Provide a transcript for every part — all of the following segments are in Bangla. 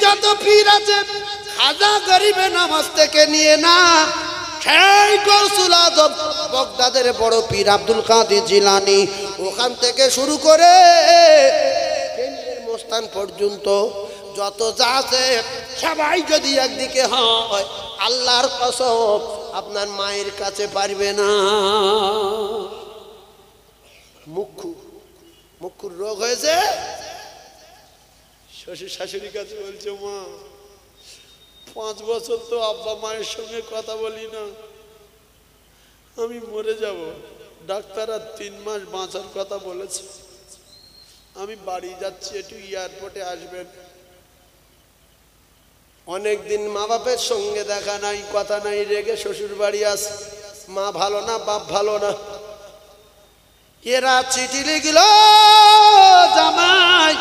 যত পীর আছে খাজা গরিবে নামাজ থেকে নিয়ে না, সেই গৌসুল আজম বাগদাদের বড় পীর আব্দুল কাদের জিলানী, ওখান থেকে শুরু করে কেন্দ্রের মস্তান পর্যন্ত যত যা আছে সবাই যদি একদিকে হয়, আল্লাহর কসম আপনার মায়ের কাছে পারবে না। মুখুর রোগ হয়েছে, শ্বশুর শাশুড়ির কাছে বলছে, মা 5 বছর তো আব্বা মায়ের সঙ্গে কথা বলি না, আমি মরে যাব। ডাক্তার আর 3 মাস বাঁচার কথা বলেছে, আমি বাড়ি যাচ্ছি, একটু এয়ারপোর্টে আসবেন। অনেকদিন মা বাপের সঙ্গে দেখা নাই, কথা নাই, রেগে শ্বশুর বাড়ি আসে। মা ভালো না, বাপ ভালো না। এরা চিঠি লিখল, জামাই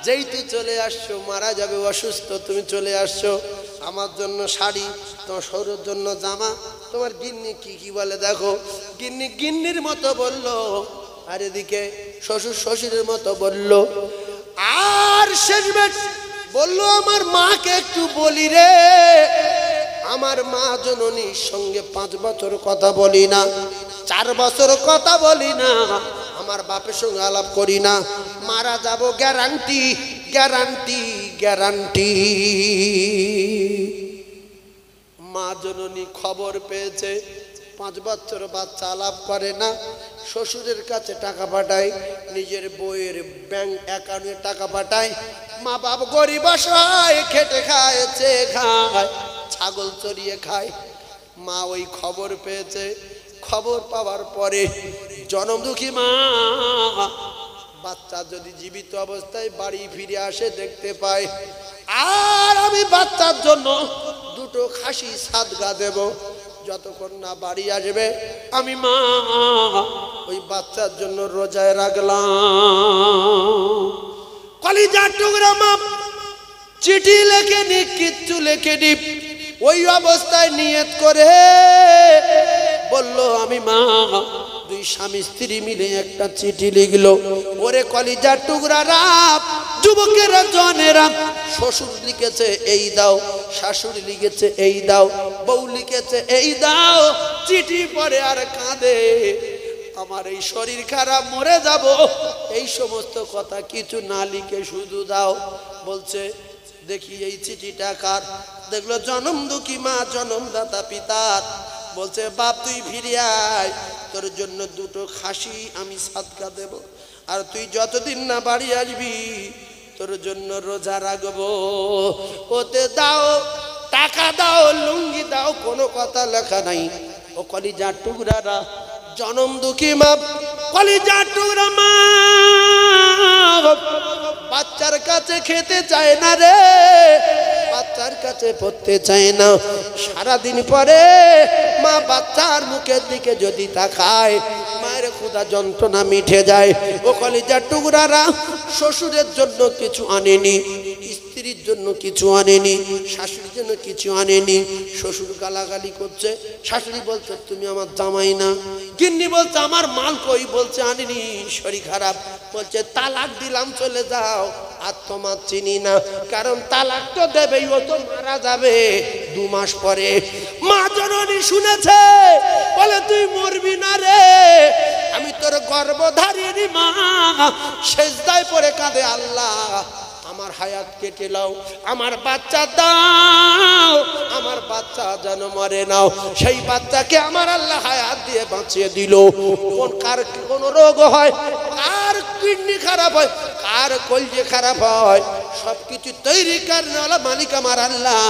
যেই তুই চলে আসছো, মারা যাবে, অসুস্থ, তুমি চলে আসছো, আমার জন্য শাড়ি, তোমার শরীরের জন্য জামা। তোমার গিন্নি কি কি বলে দেখো। গিন্নি গিন্নির মতো বলল, আর এদিকে শ্বশুর শ্বশুরের মতো বলল। আর শেষমেশ বললো, আমার মাকে একটু বলি রে, আমার মা জননীর সঙ্গে 5 বছর কথা বলি না, 4 বছর কথা বলি না, আমার বাপের সঙ্গে আলাপ করি না, মারা যাব, গ্যারান্টি গ্যারান্টি গ্যারান্টি। মা জননী খবর পেয়েছে 5 বছর বাচ্চা আলাপ করে না, শ্বশুরের কাছে টাকা পাঠায়, নিজের বইয়ের ব্যাংক অ্যাকাউন্টে টাকা পাঠায়। মা বাপ গরিব অসহায়, খেটে খায়, চেয়ে খায়, ছাগল চড়িয়ে খায়। মা ওই খবর পেয়েছে, খবর পাওয়ার পরে জনম দুঃখী মা বাচ্চা যদি জীবিত অবস্থায় বাড়ি ফিরে আসে দেখতে পায়, আর আমি বাচ্চার জন্য 2টো খাসি সাদগা দেব, যতক্ষণ না বাড়ি আসবে আমি মা ওই বাচ্চার জন্য রোজায় রাখলাম। কলিজার টুকরা মা চিঠি লেখে নি, কিচ্ছু লেখে নি, ওই অবস্থায় নিয়ত করে বলল, আমি মা। 2 স্বামী স্ত্রী মিলে একটা চিঠি লিখলো। ওরে কলিজার টুকরারা, যুবকেরা, জনেরা, শ্বশুর লিখেছে এই দাও, শাশুড়ি লিখেছে এই দাও, বউ লিখেছে এই দাও। চিঠি পড়ে আর কাঁদে, আমার এই শরীর খারাপ, মরে যাব, এই সমস্ত কথা কিছু না লিখে শুধু দাও। বলছে, দেখি এই চিঠিটা কার? দেখলো জনম দুঃখী মা, জনমদাতা পিতার। বলছে, বাপ তুই ফিরে আয়, তোর জন্য 2টো খাসি আমি সাদকা দেব, আর তুই যতদিন না বাড়ি আসবি তোর জন্য রোজা রাখবো। ওতে দাও, টাকা দাও, লুঙ্গি দাও, কোনো কথা লেখা নাই। ও কলিজার টুকরারা, জনম দুঃখী মা, কলিজার টুকরা মা বাচ্চার কাছে খেতে চায় না রে, বাচ্চার কাছে পড়তে চায় না। সারাদিন পরে মা বাচ্চার মুখের দিকে যদি তাকায়, মায়ের ক্ষুধা যন্ত্রণা মিটে যায়। ও কলিজার টুকরারা, শ্বশুরের জন্য কিছু আনেনি, স্ত্রীর জন্য কিছু আনেনি, শাশুড়ির জন্য কিছু আনেনি। শ্বশুর গালাগালি করছে, শাশুড়ি বলছে, তুমি আমার জামাই না। গিন্নি বলছে, আমার মাল কই? বলছে, আনিনি, শরীর খারাপ। বলছে, তালাক দিলাম, চলে যাও, আর তোমার চিনি না, কারণ তালাক তো দেবেই, ও তো মারা যাবে 2 মাস পরে। মা জননী শুনেছে, বলে, তুই মরবি না রে, আমি তোর গর্ভধারিণী মা। সেজদায় পড়ে কাঁদে, আল্লাহ আমার হায়াত কেটে নাও, আমার বাচ্চা দাও, আমার বাচ্চা যেন মরে নাও। সেই বাচ্চাকে আমার আল্লাহ হায়াত দিয়ে বাঁচিয়ে দিল। কার কোন রোগ হয়, কার কিডনি খারাপ হয়, কার কলজে খারাপ হয়, সবকিছু তৈরি করার মালিক আমার আল্লাহ।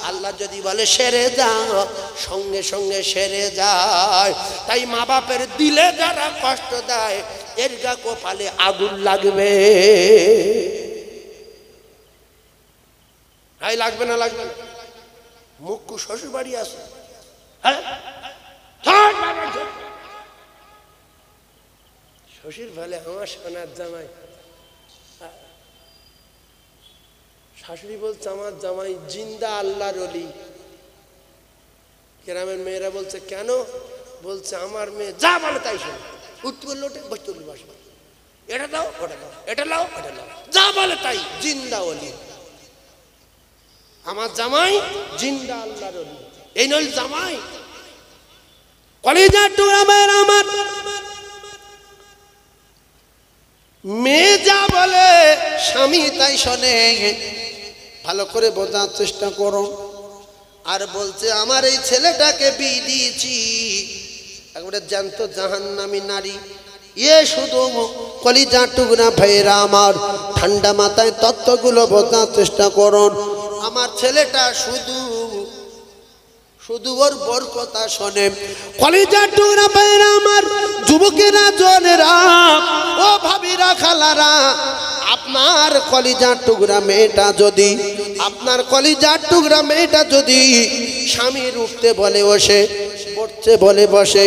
আল্লাহ যদি বলে সেরে যাও, সঙ্গে সঙ্গে সেরে যায়। তাই মা বাপের দিলে যারা কষ্ট দেয়, এর গা কপালে আগুন লাগবে। হাই লাগবে না, লাগবে না। মুখ্য শ্বশুর বাড়ি আসে, শ্বশুর ভালে আমার সোনার জামাই। শাশুড়ি বলছে, আমার জামাই জিন্দা আল্লাহর ওলি। গ্রামের মেয়েরা বলছে, কেন? বলছে, আমার মেয়ে যা বলে তাই শোনে, উঠতে বললে ওঠে, বসতে বললে বসে, এটা দাও, ওটা দাও, এটা লাও, এটা লাও, যা বলে তাই, জিন্দা ওলি। আমার জামাই জিন্দা আল্লাহর ওলি, এই নল জামাই। কলিজার টুকরা ভাইয়েরা আমার, মেয়ে যা বলে স্বামী তাই শোনে, ভালো করে বোঝার চেষ্টা করো। আর বলছে আমার এই ছেলেটাকে বিয়ে দিয়েছি একবারে জ্যান্ত জাহান্নামী নারী। এ শুধু কলিজার টুকরা ভাইয়েরা আমার, ঠান্ডা মাথায় তত্ত্বগুলো বোঝার চেষ্টা করুন। আমার ছেলেটা শুধু ওর বর কথা শোনে। কলিজার টুকরা ভাইয়েরা আমার, যুবকেরা জনেরা, ও ভাবিরা খালারা, আপনার কলিজার টুকরা মেয়েটা যদি, আপনার কলিজার টুকরা মেয়েটা যদি স্বামীর উঠতে বলে বসে, পড়তে বলে বসে,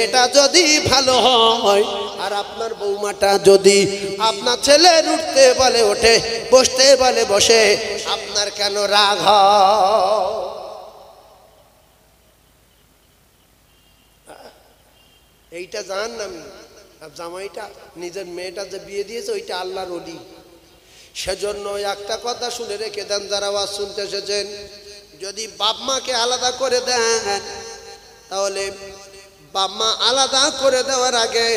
এটা যদি ভালো হয়, আর আপনার বৌমাটা যদি আপনার ছেলের উঠতে বলে ওঠে, বসতে বলে বসে, আপনার কেন রাগ হয়? এইটা জান না আমি, আর জামাইটা নিজের মেয়েটা যে বিয়ে দিয়েছে ওইটা আল্লাহর ওলি। সেজন্য একটা কথা শুনে রেখে দেন যারা ওয়াজ শুনতে এসেছেন, যদি বাপ মাকে আলাদা করে দেন, তাহলে বাপ মা আলাদা করে দেওয়ার আগে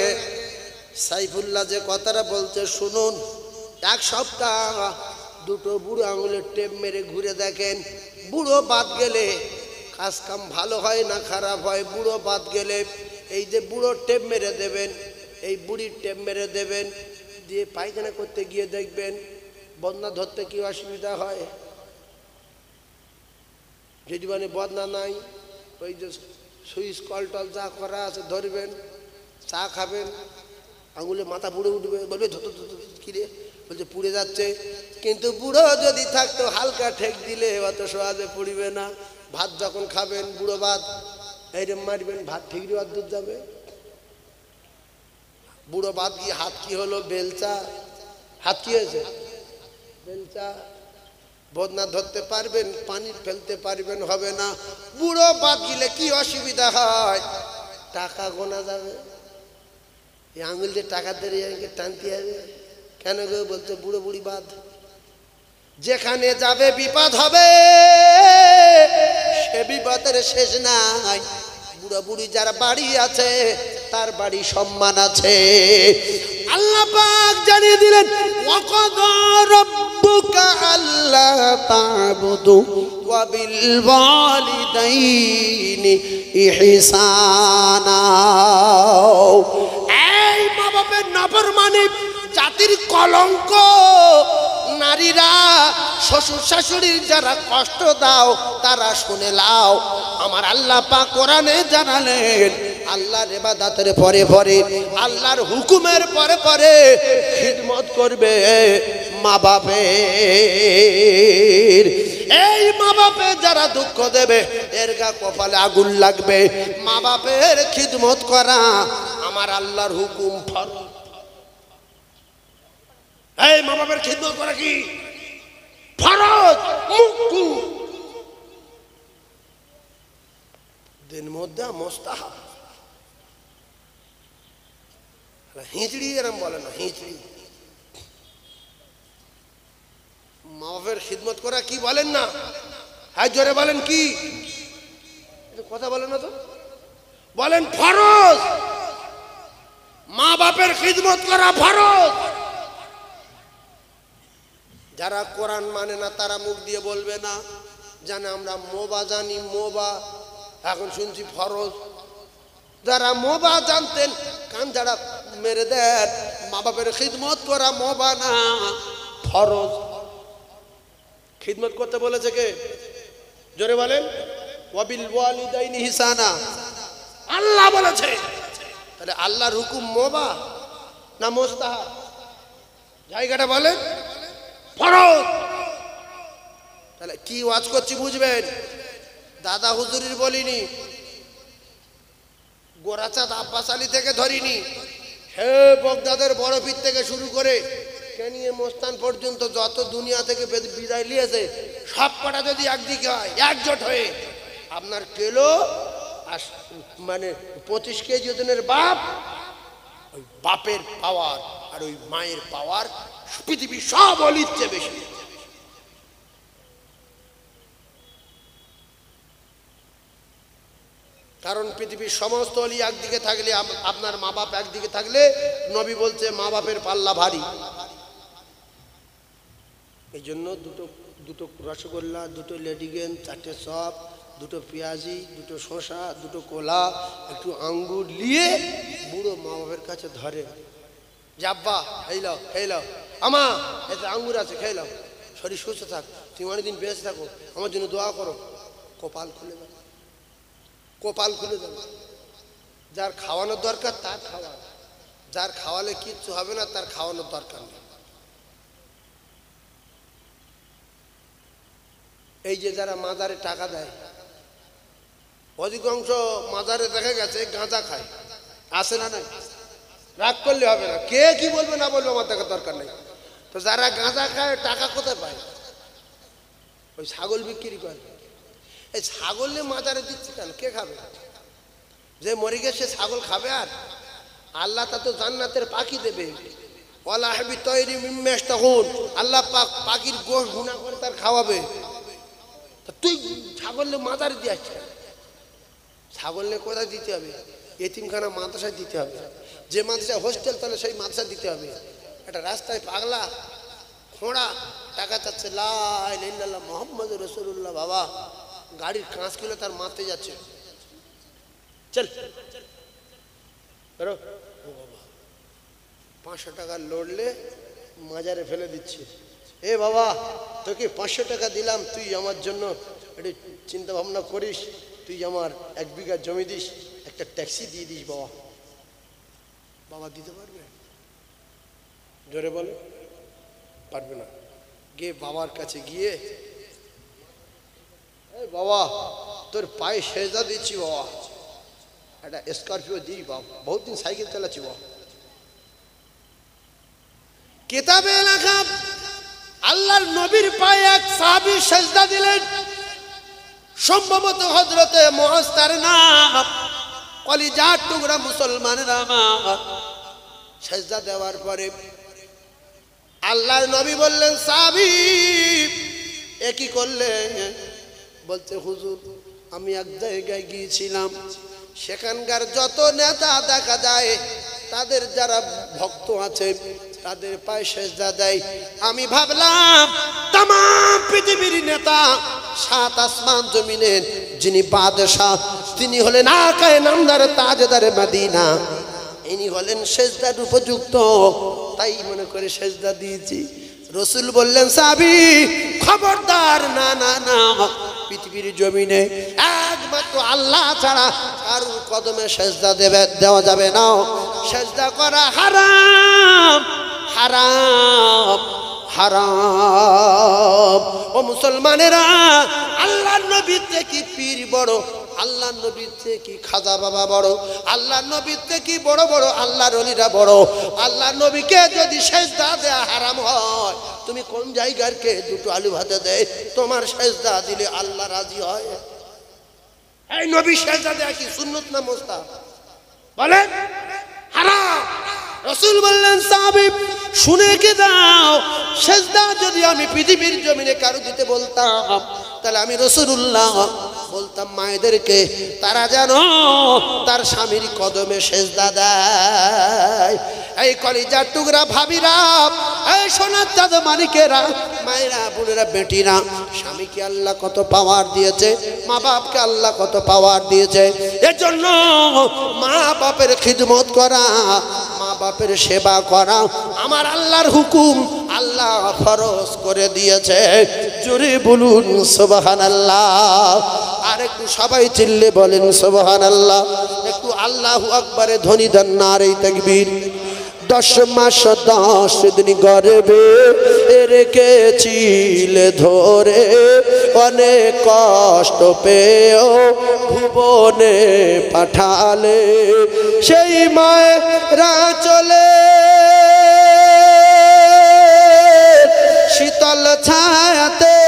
সাইফুল্লাহ যে কথাটা বলছে শুনুন। এক সপ্তাহ দুটো বুড়ো আঙুলের টেপ মেরে ঘুরে দেখেন, বুড়ো বাদ গেলে কাজ কাম ভালো হয় না খারাপ হয়? বুড়ো বাদ গেলে এই যে বুড়ো টেপ মেরে দেবেন, এই বুড়ির টেপ মেরে দেবেন, দিয়ে পায়খানা করতে গিয়ে দেখবেন বদনা ধরতে কি অসুবিধা হয়? যদি মানে বদনা নাই, ওই যে সুইচ কল টল যা করা আছে ধরবেন, চা খাবেন, আঙুলে মাথা পুড়ে উঠবে, বলবে কিরে, বলছে পুড়ে যাচ্ছে। কিন্তু বুড়ো যদি থাকতো হালকা ঠেক দিলে অত সহজে পুড়িবে না। ভাত যখন খাবেন, বুড়ো ভাত এইরকম মারবেন, ভাত ঠিক দুধ যাবে। বুড়ো ভাত গিয়ে হাত কি হলো? বেলচা। হাত কি হয়েছে? বেলচা। বদনা ধরতে পারবেন, পানি ফেলতে পারবেন, হবে না। বুড়ো বাদ গেলে কি অসুবিধা হয়? টাকা গোনা যাবে, এই আঙুল দিয়ে টাকা দিয়ে টানতে হবে। কেন গো? বলতে বুড়ো বুড়ি বাদ। যেখানে যাবে বিপদ হবে, সে বিপদের শেষ নাই। বুড়ো বুড়ি যার বাড়ি আছে তার বাড়ি সম্মান আছে। আল্লাহ পাক জানিয়ে দিলেন, ওয়াকাদা রাব্বুকা আল্লা তা'বুদু ওয়া বিল ওয়ালিদাইনি ইহসানা। এই মা বাপের নাফরমানি জাতির কলঙ্ক। নারীরা শ্বশুর শাশুড়ির যারা কষ্ট দাও তারা শুনে লাও। আমার আল্লাহ পাক কোরআনে জানালেন, আল্লাহর ইবাদতের পরে পরে, আল্লাহর হুকুমের পরে পরে খিদমত করবে মা বাপের। এই মা বাপে যারা দুঃখ দেবে এর গা কপালে আগুন লাগবে। মা বাপের খিদমত করা আমার আল্লাহর হুকুম ফরজ। এই মা বাপের খিদমত করা কি ফরজ, মুক্তি দিন মধ্যে মোস্তাহাব। হিঁচড়ি এরম বলে না, হিঁচড়ি। মা বাপের খিদমত করা কি বলেন না? হ্যাঁ জোরে বলেন কি? কথা বলেন না তো, বলেন ফরজ। মা বাপের খিদমত করা ফরজ। যারা কোরআন মানে না তারা মুখ দিয়ে বলবে না, জানে আমরা মোবা জানি, মোবা। এখন শুনছি ফরজ। যারা মোবা জানতেন কান যারা মেরে দেন। মা বাপের খিদমত করা মোবা না, ফরজ। খিদমত করতে বলেছে কে? জোরে বলেন। ওয়াবিল ওয়ালিদাইনি ইহসানা, আল্লাহ বলেছে। তাহলে আল্লাহর হুকুম মোবা না মুস্তাহাব? জায়গাটা বলেন, ফরজ। তাহলে কি ওয়াজ করছি বুঝবেন। দাদা হুজুরির বলিনি, গোরাচাঁদ আব্বাস আলী থেকে ধরিনি, হে বগদাদের বড় পীর থেকে শুরু করে কেনিয়ে মোস্তান পর্যন্ত যত দুনিয়া থেকে বিদায় নিয়েছে সব কটা যদি একদিকে হয়, একজোট হয়ে, আপনার কিলো মানে 25 কেজি ওজনের বাপ, ওই বাপের পাওয়ার আর ওই মায়ের পাওয়ার পৃথিবীর সব অলির চেয়ে বেশি। কারণ পৃথিবীর সমস্ত অলি একদিকে থাকলে, আপনার মা বাপ একদিকে থাকলে, নবী বলছে মা বাপের পাল্লা ভারী। এই জন্য দুটো রসগোল্লা, দুটো লেডিকেন, 4টে চপ, দুটো পেঁয়াজি, দুটো শসা, দুটো কোলা, একটু আঙ্গুর নিয়ে বুড়ো মা বাপের কাছে ধরে, যে আব্বা খেয়ে লাও, খেয়ে লাও, আমা এতে আঙ্গুর আছে, খেয়ে লাও, শরীর সুস্থ থাক, তুমি অনেকদিন বেঁচে থাকো, আমার জন্য দোয়া করো। কপাল খুলে দেবে, কপাল খুলে দেবে। যার খাওয়ানোর দরকার তার খাওয়া, যার খাওয়ালে কিচ্ছু হবে না তার খাওয়ানোর দরকার নেই। এই যে যারা মাজারে টাকা দেয়, অধিকাংশ মাজারে দেখা গেছে গাঁজা খায়, আসে না? নাই, রাগ করলে হবে না, কে কি বলবে না বলবে আমার দেখার দরকার নেই। তো যারা গাঁজা খায় টাকা কোথায় পায়? ওই ছাগল বিক্রি করে। এই ছাগল মাজারে দিচ্ছে কেন? কে খাবে? যে মরে গেছে ছাগল খাবে? আর আল্লাহ তা তো জান্নাতের পাখি দেবে, ওয়ালাহবি তৈরি মিম্মেশ, তখন আল্লাহ পাক পাখির গোশ গুণা করে তার খাওয়াবে। তুই ছাগলে মাজারে দিয়ে আসছে, ছাগলে কোথায় দিতে হবে? এতিমখানা মাদ্রাসায় দিতে হবে, যে মাদ্রাসায় হোস্টেল তাহলে সেই মাদ্রাসা দিতে হবে। একটা রাস্তায় পাগলা খোঁড়া টাকা চাচ্ছে, লা ইলাহা ইল্লাল্লাহ মুহাম্মাদুর রাসূলুল্লাহ, বাবা গাড়ির কাঁচ কিলো তার মারতে যাচ্ছে, চল বেরো। ও বাবা 500 টাকা লড়লে মাজারে ফেলে দিচ্ছে। এ বাবা তোকে 500 টাকা দিলাম, তুই আমার জন্য একটু চিন্তা ভাবনা করিস, তুই আমার 1 বিঘা জমি দিস, একটা ট্যাক্সি দিয়ে দিস। বাবা বাবা দিতে পারবে? জোরে বলে পারবে না। গিয়ে বাবার কাছে গিয়ে, বাবা তোর পায়ে সেজদা দিচ্ছি, বাবা একটা স্করপিও দিই, বাবা বহুত দিন সাইকেল চালাচ্ছি। বাবা কিতাবে লেখা আল্লাহর নবীর পায়ে এক সাহাবী সেজদা দিলেন, সম্ভবত হযরতে মুআজ তার নাম, কলিজার টুকরা মুসলমানেরা আমার। সেজদা দেওয়ার পরে আল্লাহর নবী বললেন, সাহাবী এ কি করলেন? বলতে হুজুর আমি এক জায়গায় গিয়েছিলাম, সেখানকার যত নেতা দেখা যায় তাদের যারা ভক্ত আছে তাদের পায়ে সেজদা দেয়। আমি ভাবলাম তাম পৃথিবীর নেতা, 7 আসমান জমিনের যিনি বাদশাহ, তিনি হলেন আকায়ে নামদার তাজদারে মদিনা, ইনি হলেন সেজদার উপযুক্ত, তাই মনে করে সেজদা দিয়েছি। রসুল বললেন, সাহাবী খবরদার, না না না, পৃথিবীর জমিনে একমাত্র আল্লাহ ছাড়া কারোর কদমে সেজদা দেওয়া যাবে না, সেজদা করা হারাম হারাম হারাম। ও মুসলমানেরা, আল্লাহর নবীর থেকে পীর বড়, আল্লাহর নবীর থেকে খাজা বাবা বড়, আল্লাহর নবীর থেকে বড় বড় আল্লাহর ওলিরা বড়। আল্লাহর নবীকে যদি সেজদা দেয়া হারাম হয়, তুমি কোন জায়গার কে 2টো আলু ভাতে দেয়, তোমার সেজদা দিলে আল্লাহ রাজি হয়? এই নবী সেজদা দেয়া কি সুন্নত না মুস্তাহাব? বলেন হারাম। রাসূল বললেন, সাহাবী শুনে কি দাও, সেজদা যদি আমি পৃথিবীর জমিনে কারো দিতে বলতাম, তাহলে আমি রাসূলুল্লাহ বলতাম মায়েদেরকে, তারা যেন তার স্বামীর কদমে সেজদা দেয়। এই কলিজার টুকরা ভাবিরা, এই সোনার চাঁদ মানিকেরা, মায়েরা, বোনেরা, বেটিরা, স্বামীকে আল্লাহ কত পাওয়ার দিয়েছে, মা বাপকে আল্লাহ কত পাওয়ার দিয়েছে। এজন্য মা বাপের খিদমত করা, মা বাপের সেবা করা আমার আল্লাহর হুকুম, আল্লাহ ফরজ করে দিয়েছে। জোরে বলুন সুবহানাল্লাহ। আর একটু সবাই চিল্লে বলেন সুবহানাল্লাহ। একটু আল্লাহু আকবারে ধ্বনি দেন, নারে তাকবীর। 10 মাস 10 দিন গর্ভে রেখেছিলে ধরে, অনেক কষ্ট পেয়েও ভুবনে পাঠালে, সেই মায়েরা চলে শীতল ছায়াতে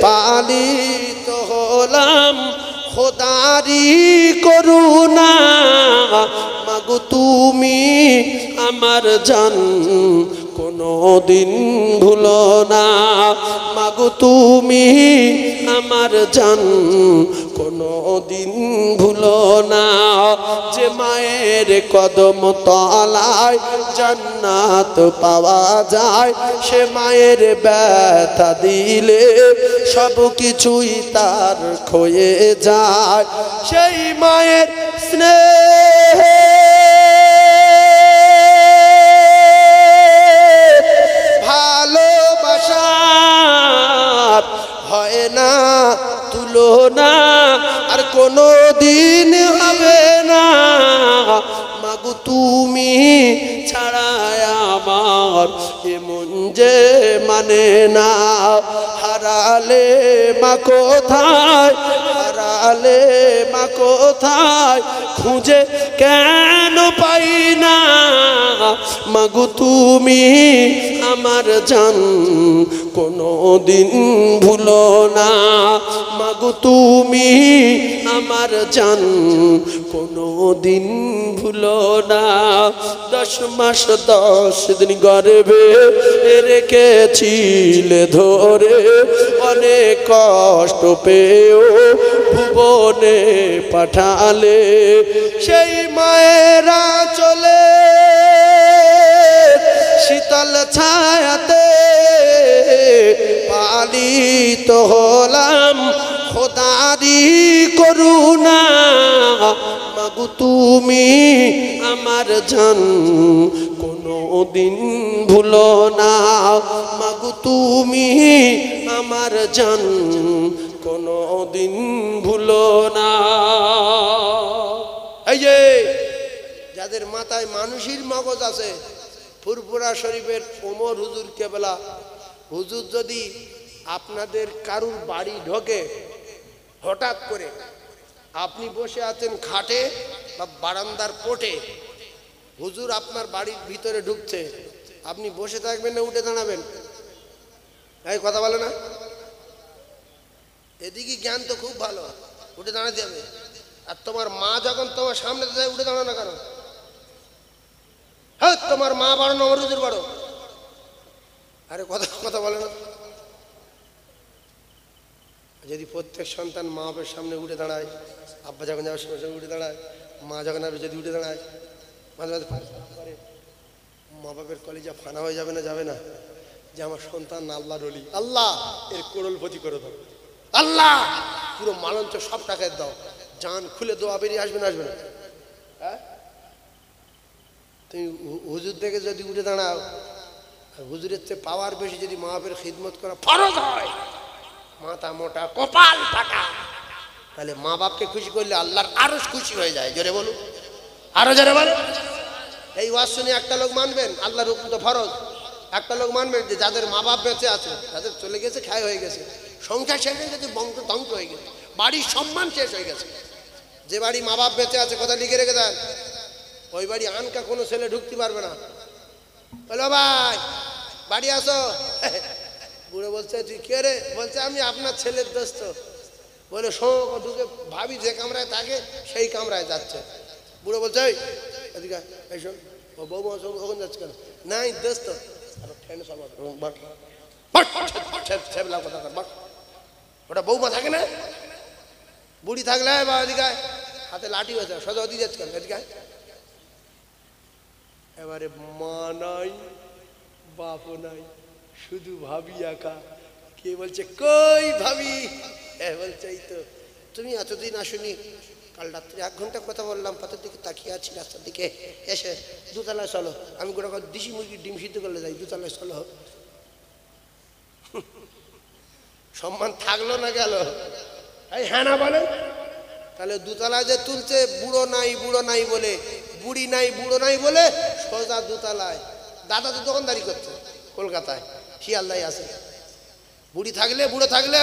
পালিত হলাম খোদারি করুণা। মাগো তুমি আমার জান, কোনদিন ভুলো না, মাগো তুমি আমার জান, কোনো দিন ভুলো না, যে মায়ের কদম তলায় জান্নাত পাওয়া যায়, সে মায়ের ব্যথা দিলে সব কিছুই তার ক্ষয়ে যায়। সেই মায়ের স্নেহ ভালোবাসার হয় না তুলনা, আর কোনো দিন হবে না। মাগো তুমি ছাড়ায় আমার এমন যে মানে না। হারালে মা কোথায়, হারালে মা কোথায়, খুঁজে কেন পাই না। মাগো তুমি আমার জান, কোনো দিন ভুলো না। মাগো তুমি আমার জান, কোনো দিন ভুলো না। 10 মাস 10 দিন গর্ভে রেখেছিলে ধরে, অনেক কষ্ট পেয়েও ভুবনে পাঠালে। সেই মায়েরা চলে শীতল ছায়াতে পালিত হলাম খোদারি করুণা। মাগো তুমি আমার জান, কোনো দিন ভুলো না। মাগো তুমি আমার জান, কোনো দিন ভুলো না। এই যে যাদের মাথায় মানুষের মগজ আছে, ফুরফুরা শরীফের ওমর হুজুর কেবলা হুজুর যদি আপনাদের কারুর বাড়ি ঢোকে, হঠাৎ করে আপনি বসে আছেন খাটে বা বারান্দার পোটে, হুজুর আপনার বাড়ির ভিতরে ঢুকছে, আপনি বসে থাকবেন না উঠে দাঁড়াবেন? এই কথা বলে না? এদিকে জ্ঞান তো খুব ভালো, উঠে দাঁড়াতে হবে। আর তোমার মা যখন তোমার সামনে যায়, উঠে দাঁড়ানো কেন? হ্যাঁ, তোমার মা বাড়ো না ওমর হুজুর বাড়ো? আরে কথা কথা বলে না। যদি প্রত্যেক সন্তান মা বাপের সামনে উঠে দাঁড়ায়, আব্বা যখন যাবে সঙ্গে উঠে দাঁড়ায়, মা যখন যাবে যদি উঠে দাঁড়ায়, মাঝে মাঝে করে মা বাপের কলিজা ফানা হয়ে যাবে না? যাবে না? যে আমার সন্তান আল্লাহর ওলি, আল্লাহ এর কোড়লপতি করে দাও, আল্লাহ পুরো মালঞ্চ সব টাকায় দাও, জান খুলে দোয়া বেরিয়ে আসবে না? আসবে না? হ্যাঁ, তুমি হুজুর থেকে যদি উঠে দাঁড়াও, হুজুরের চেয়ে পাওয়ার বেশি যদি মা বাপের খিদমত করা ফরজ হয়, মাথা মোটা কপাল ফাটা, তাহলে মা বাপকে খুশি করলে আল্লাহর আরো খুশি হয়ে যায়। জোরে বলুন, আরো জোরে বলুন। এই ওয়াজ শুনে একটা লোক মানবেন আল্লাহর হুকুম তো ফরজ, একটা লোক মানবেন যে যাদের মা বাপ বেঁচে আছে, যাদের চলে গেছে, ক্ষয় হয়ে গেছে, সংসার শেষ হয়ে গেছে, বংশ ধ্বংস হয়ে গেছে, বাড়ির সম্মান শেষ হয়ে গেছে, যে বাড়ি মা বাপ বেঁচে আছে, কথা লিখে রেখে দেন, ওই বাড়ি আনকা কোনো ছেলে ঢুকতে পারবে না। বলো ভাই বাড়ি আসো, বুড়ো বলছে তুই কে রে? বলছে আমি আপনার ছেলের দোস্ত। বলে শোক ঢুকে, ভাবি যে কামরায় থাকে সেই কামরায় যাচ্ছে। বুড়ো বলছে এদিকে এই শোন, ও বৌমা ওখানে যাচ্ছে কেন? নাই দোস্ত। ওটা বৌমা থাকে না, বুড়ি থাকলে বা এদিকে হাতে লাঠি হয়েছে, সোজা ওদিকে যাচ্ছে কেন? এদিকে এবারে মা নাই বাপও নাই, শুধু ভাবি একা। কে বলছে কই ভাবি? বলছে এই তো, তুমি এতদিন আসুনি, কাল রাত্রে 1 ঘন্টা কথা বললাম, পথের দিকে তাকিয়ে আছি, রাস্তার দিকে এসে দোতলায় চলো, আমি গোটা দেশি মুরগির ডিম সিদ্ধ করলে যাই, দোতলায় চলো। সম্মান থাকলো না গেল? এই হ্যাঁ না বলেন? তাহলে দোতলায় যে তুলছে বুড়ো নাই বলে, বুড়ি নাই বুড়ো নাই বলে, সোজা দোতলায়। দাদা তো দোকানদারি করছে কলকাতায়, শিয়ালদায় আছে। বুড়ি থাকলে বুড়ো থাকলে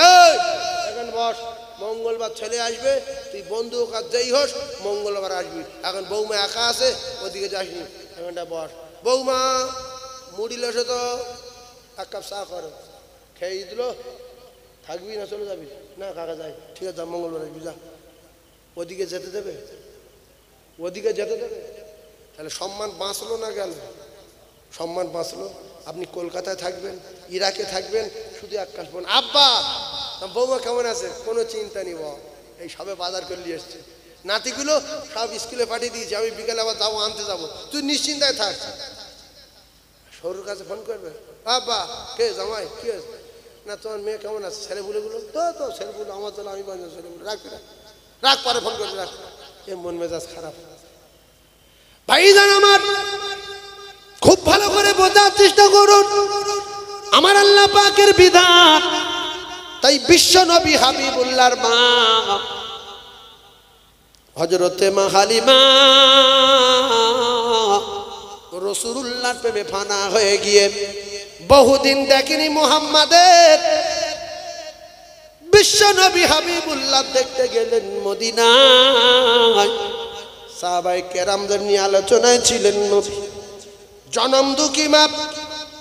এখন বস, মঙ্গলবার ছেলে আসবে, তুই বন্ধু কাজ যেই হোস মঙ্গলবার আসবি। এখন বৌমা একা আছে, ওদিকে যাসনি, এখানটা বস। বৌমা মুড়ি লসে তো 1 কাপ চা করো, খেয়ে দিল, থাকবি না চলে যাবি? না কাকা যাই, ঠিক আছে মঙ্গলবার আসবি, যা। ওদিকে যেতে দেবে? ওদিকে যেতে দেবে? তাহলে সম্মান বাঁচলো না গেল? সম্মান বাঁচলো। আপনি কলকাতায় থাকবেন, ইরাকে থাকবেন, শুধু 1 কাজ বলুন আব্বা বৌমা কেমন আছে, কোনো চিন্তা নেই বাবা, এই সবে বাজার করে নিয়ে এসছে। নাতিগুলো সব স্কুলে পাঠিয়ে দিয়েছে, আমি বিকেলে আবার যাবো, আনতে যাবো, তুই নিশ্চিন্তায় থাক। সৌরুর কাছে ফোন করবে, বাবা কে জামাই কি হয়েছে, না তোমার মেয়ে কেমন আছে, ছেলেপুলেগুলো তো ছেলেপুলো আমার জন্য আমি বাঁচব, ছেলেপুলো রাখবি রাখ, পরে ফোন করবি রাখ। এ মন মেজাজ খারাপ। ভাইজান আমার খুব ভালো করে বোঝার চেষ্টা করুন, আমার আল্লাহ পাকের বিধান। তাই বিশ্ব নবী হাবিবুল্লাহর মা হযরতে মা হালিমা রাসূলুল্লাহর প্রেমে ফানা হয়ে গিয়ে বহুদিন দেখেনি মুহাম্মাদের। বিশ্ব নবী হাবিবুল্লাহ দেখতে গেলেন মদিনায়। সাহাবায়ে কেরামদের নিয়ে আলোচনায় ছিলেন নবী। জনম দুঃখী মা,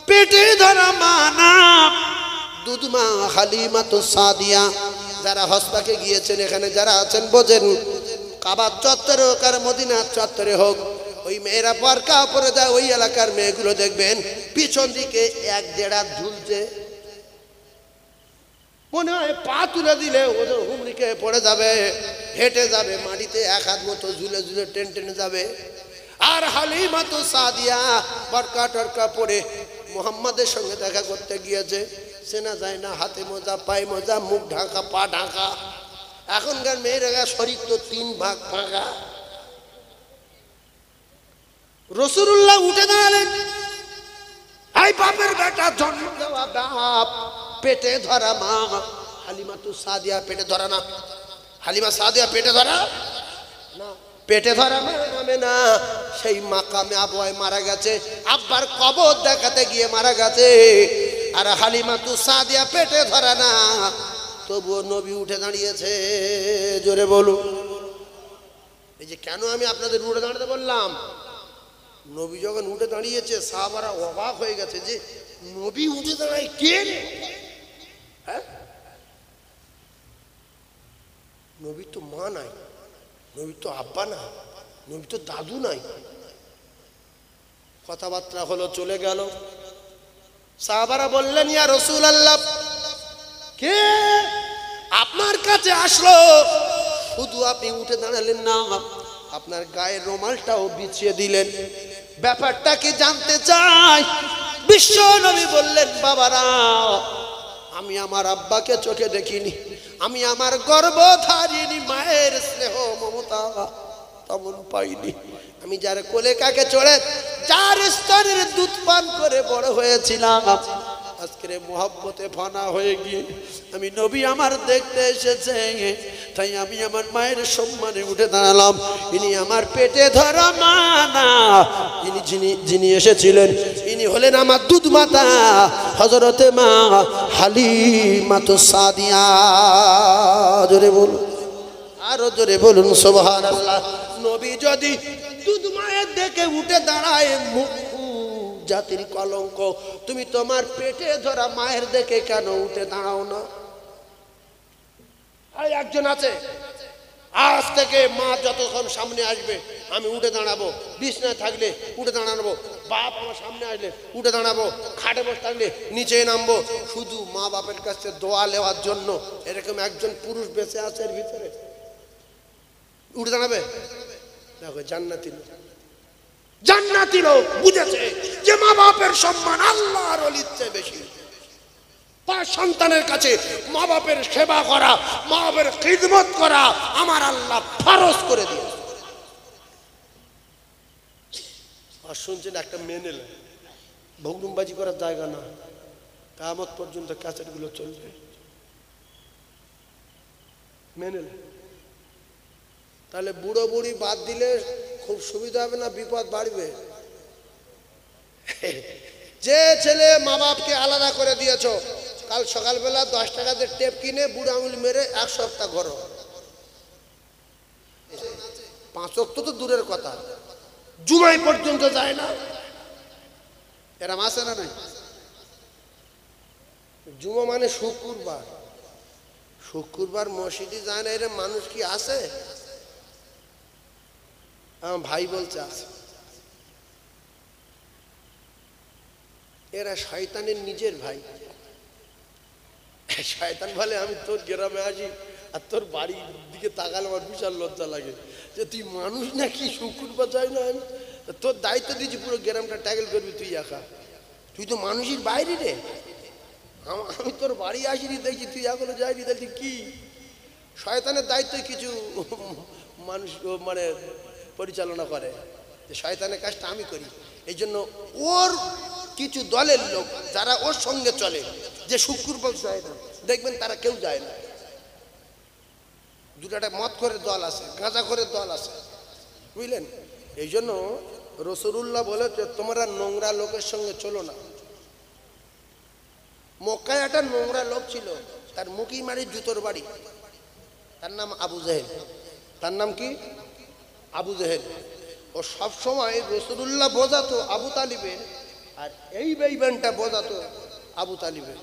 পেটে ধরা মা না, দুধমা হালিমাতু সাদিয়া। যারা হজপাকে গিয়েছেন এখানে যারা আছেন বোঝেন, কাবার চত্বরে হোক আর মদিনার চত্বরে হোক, ওই মেয়েরা পরকা পরে যায়, ওই এলাকার মেয়েগুলো দেখবেন পিছন দিকে এক দেড় হাত ঝুলছে, মনে হয় পা তুলে দিলে ওদের হুমড়িকে পড়ে যাবে, হেঁটে যাবে মাটিতে, এক হাত মতো ঝুলে ঝুলে টেনে যাবে। আর হালিমাতু সাদিয়া বরকা টরকা পরে মুহাম্মাদের সঙ্গে দেখা করতে গিয়েছে, চেনা যায় না, হাতে মোজা, পায়ে মোজা, মুখ ঢাকা, পা ঢাকা। এখনকার মেয়েরা শরীর তো 3 ভাগ ফাঁকা। রাসূলুল্লাহ উঠে দাঁড়ালেন, এই বাপের বেটা, জন্ম দেওয়া বাপ, পেটে ধরা মা হালিমাতু সাদিয়া, পেটে ধরা না, হালিমা সাদিয়া পেটে ধরা না, পেটে ধরা মা নামে না। সেই মাকামে আবহাওয়ায় মারা গেছে, আব্বার কবর দেখাতে গিয়ে মারা গেছে। আর হালিমাতু সাদিয়া পেটে ধরা না, তবুও নবী উঠে দাঁড়িয়েছে। জোরে বলুন। এই যে কেন আমি আপনাদের উঠে দাঁড়াতে বললাম, নবী যখন উঠে দাঁড়িয়েছে সাহাবারা অবাক হয়ে গেছে যে নবী উঠে দাঁড়ায় কে? হ্যাঁ, নবী তো মা নাই, নবী তো আব্বা না, নবী তো দাদু নাই। কথাবার্তা হলো, চলে গেল। সাহাবারা বললেন, ইয়া রাসূলুল্লাহ, কে আপনার কাছে আসলো? শুধু আপনি উঠে দাঁড়ালেন না, আপনার গায়ের রুমালটাও বিছিয়ে দিলেন, ব্যাপারটা কি জানতে চাই। বিশ্ব নবী বললেন, বাবারা, আমি আমার আব্বাকে চোখে দেখিনি, আমি আমার গর্ভধারিণী মায়ের স্নেহ মমতা তেমন পাইনি। আমি যার কোলে কাকে চড়ে, যার স্তনের দুধ পান করে বড় হয়েছিলাম, আজকের মোহাব্বতে ফানা হয়ে গিয়ে আমি নবী আমার দেখতে এসেছে, তাই আমি আমার মায়ের সম্মানে উঠে দাঁড়ালাম। ইনি আমার পেটে ধরা মা না, যিনি এসেছিলেন ইনি হলেন আমার দুধ মাতা হযরতে মা হালিমাতু সাদিয়া। জোরে বলুন, আরো জোরে বলুন সুবহানাল্লাহ। নবী যদি দুধ মায়ের দেখে উঠে দাঁড়ায়, জাতির কলঙ্ক, তুমি তোমার পেটে ধরা মায়ের দেখে কেন উঠে দাঁড়াও না? আর একজন আছে, আজ থেকে মা যতক্ষণ সামনে আসবে আমি উঠে দাঁড়াবো, বিছনায় থাকলে উঠে দাঁড়াবো, বাপ আমার সামনে আসলে উঠে দাঁড়াবো, খাটে বসে থাকলে নিচে নামবো, শুধু মা বাপের কাছে দোয়া নেওয়ার জন্য। এরকম একজন পুরুষ বেঁচে আছে এর ভিতরে, উঠে দাঁড়াবে? দেখো, জান্নাতি লোক, জান্নাতি লোক বুঝেছে যে মা বাপের সম্মান আল্লাহর ওলির চেয়ে বেশি। তার সন্তানের কাছে মা বাপের সেবা করা, মা বাপের খিদমত করা আমার আল্লাহ ফরজ করে দিয়েছে। আর শুনছেন একটা মেনে ভগ্রুমবাজি করার জায়গা না, কিয়ামত পর্যন্ত ক্যাসেটগুলো চলবে। মেনে তাহলে বুড়ো বুড়ি বাদ দিলে খুব সুবিধা হবে না বিপদ বাড়বে? যে ছেলে মা বাপকে আলাদা করে দিয়েছ, কাল সকালবেলা 10 টাকাতে টেপ কিনে বুড়ো আঙুল মেরে 1 সপ্তাহ ঘর। 5 ওয়াক্ত তো দূরের কথা, জুমায় পর্যন্ত যায় না। এরম আছে না নাই? জুমা মানে শুক্রবার, শুক্রবার মসজিদে যায় না, এরম মানুষ কি আছে? আমার ভাই বলছে আছে। এরা শয়তানের নিজের ভাই। শয়তান বলে আমি তোর গ্রামে আসি আর তোর বাড়ির দিকে তাকালে আমার বিশাল লজ্জা লাগে যে তুই মানুষ নাকি শুকুর বাজাই না। তোর দায়িত্ব দিয়েছি পুরো গ্রামটা ট্যাগেল করবি, তুই একা, তুই তো মানুষের বাইরে রে। আমি তোর বাড়ি আসিনি দেখছি, তুই এখনো যাইনি, দেখছি কি শয়তানের দায়িত্ব কিছু মানুষ মানে পরিচালনা করে, যে শয়তানের কাজটা আমি করি। এই জন্য ওর কিছু দলের লোক যারা ওর সঙ্গে চলে, যে শুক্রবার যায় না, দেখবেন তারা কেউ যায় না। দুটাটা মদ করে দল আছে, গাঁজা করে দল আছে, বুঝলেন? এই জন্য রাসূলুল্লাহ বলেছে তোমরা নোংরা লোকের সঙ্গে চলো না। মক্কায় একটা নোংরা লোক ছিল, তার মুখি মারি জুতোর বাড়ি, তার নাম আবু জেহেল। তার নাম কি? আবু জেহেল। ও সবসময় রাসূলুল্লাহ বোঝাতো আবু তালিবের, আর এই বেঈমানটা বোঝাতো আবু তালিবের।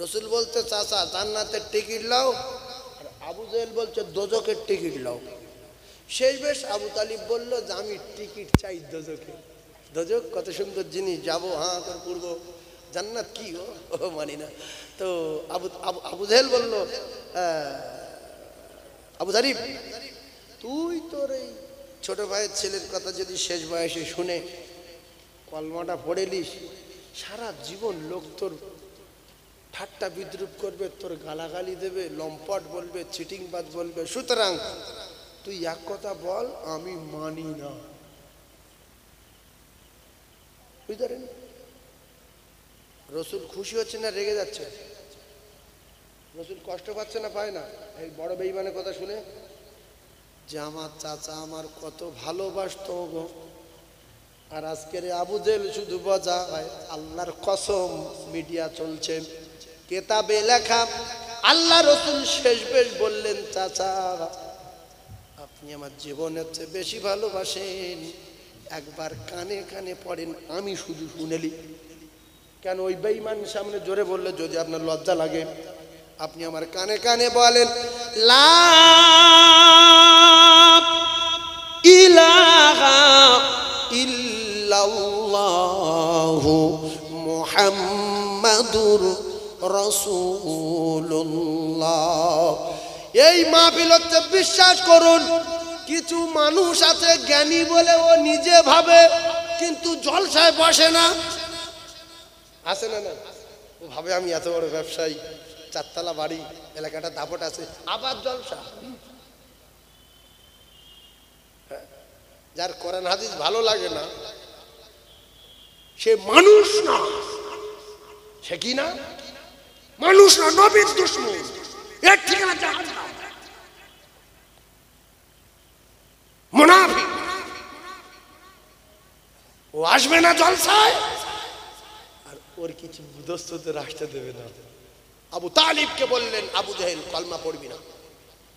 রসুল বলতে চাচা জান্নাতের টিকিট লাও, আর আবু জেহেল বলছে দোজখের টিকিট লাও। শেষ বেশ আবু তালিব বলল যে আমি টিকিট চাই দোজখে। দোজখ কত সুন্দর জিনিস, যাবো হ্যাঁ করে পড়বো, জান্নাত কি ও মানি না। তো আবু জেহেল বলল আবু তালিব তুই তোর এই ছোট ভাইয়ের ছেলের কথা যদি শেষ বয়সে শুনে কলমাটা পড়ে নিস, সারা জীবন লোক তোর ঠাট্টা বিদ্রুপ করবে, তোর গালাগালি দেবে, লম্পট বলবে, চিটিংবাজ বলবে। সুতরাং তুই এক কথা বল, আমি মানি না। বুঝতে পারেন? রসুল খুশি হচ্ছে না রেগে যাচ্ছে? রসুল কষ্ট পাচ্ছে না পায় না এই বড় বেঈমানের কথা শুনে? যে আমার চাচা আমার কত ভালোবাসতো গো, আর আজকের আবু জেহেল শুধু বোঝা হয়। আল্লাহর কসম, মিডিয়া চলছে, কেতাবে লেখা, আল্লাহ রসুল শেষ বেশ বললেন চাচা আপনি আমার জীবনের চেয়ে বেশি ভালোবাসেন, একবার কানে কানে পড়েন, আমি শুধু শুনেলি। কেন? ওই বেঈমান সামনে জোরে বললে যদি আপনার লজ্জা লাগে, আপনি আমার কানে কানে বলেন লা ইলাহা ইল্লাল্লাহু মুহাম্মাদুর রাসূলুল্লাহ। এই মাহফিল হচ্ছে, বিশ্বাস করুন, কিছু মানুষ আছে জ্ঞানী বলে ও নিজে ভাবে, কিন্তু জলসায় বসে না। আছে না? না, ও ভাবে আমি এত বড় ব্যবসায়ী, চারতলা বাড়ি, এলাকাটা দাপট আছে, আবার জলসা। যার কোরআন হাদিস ভালো লাগে না সে মানুষ না। সে কি না? মানুষ না, নবীর দুশমন। এর ঠিকানা জাহান্নাম, মুনাফিক। ও আসবে না জলসায়, আর ওর কিছু দোস্তদের আসতে দেবে না। আবু তালিবকে বললেন আবু জেহেল কলমা পড়বি না,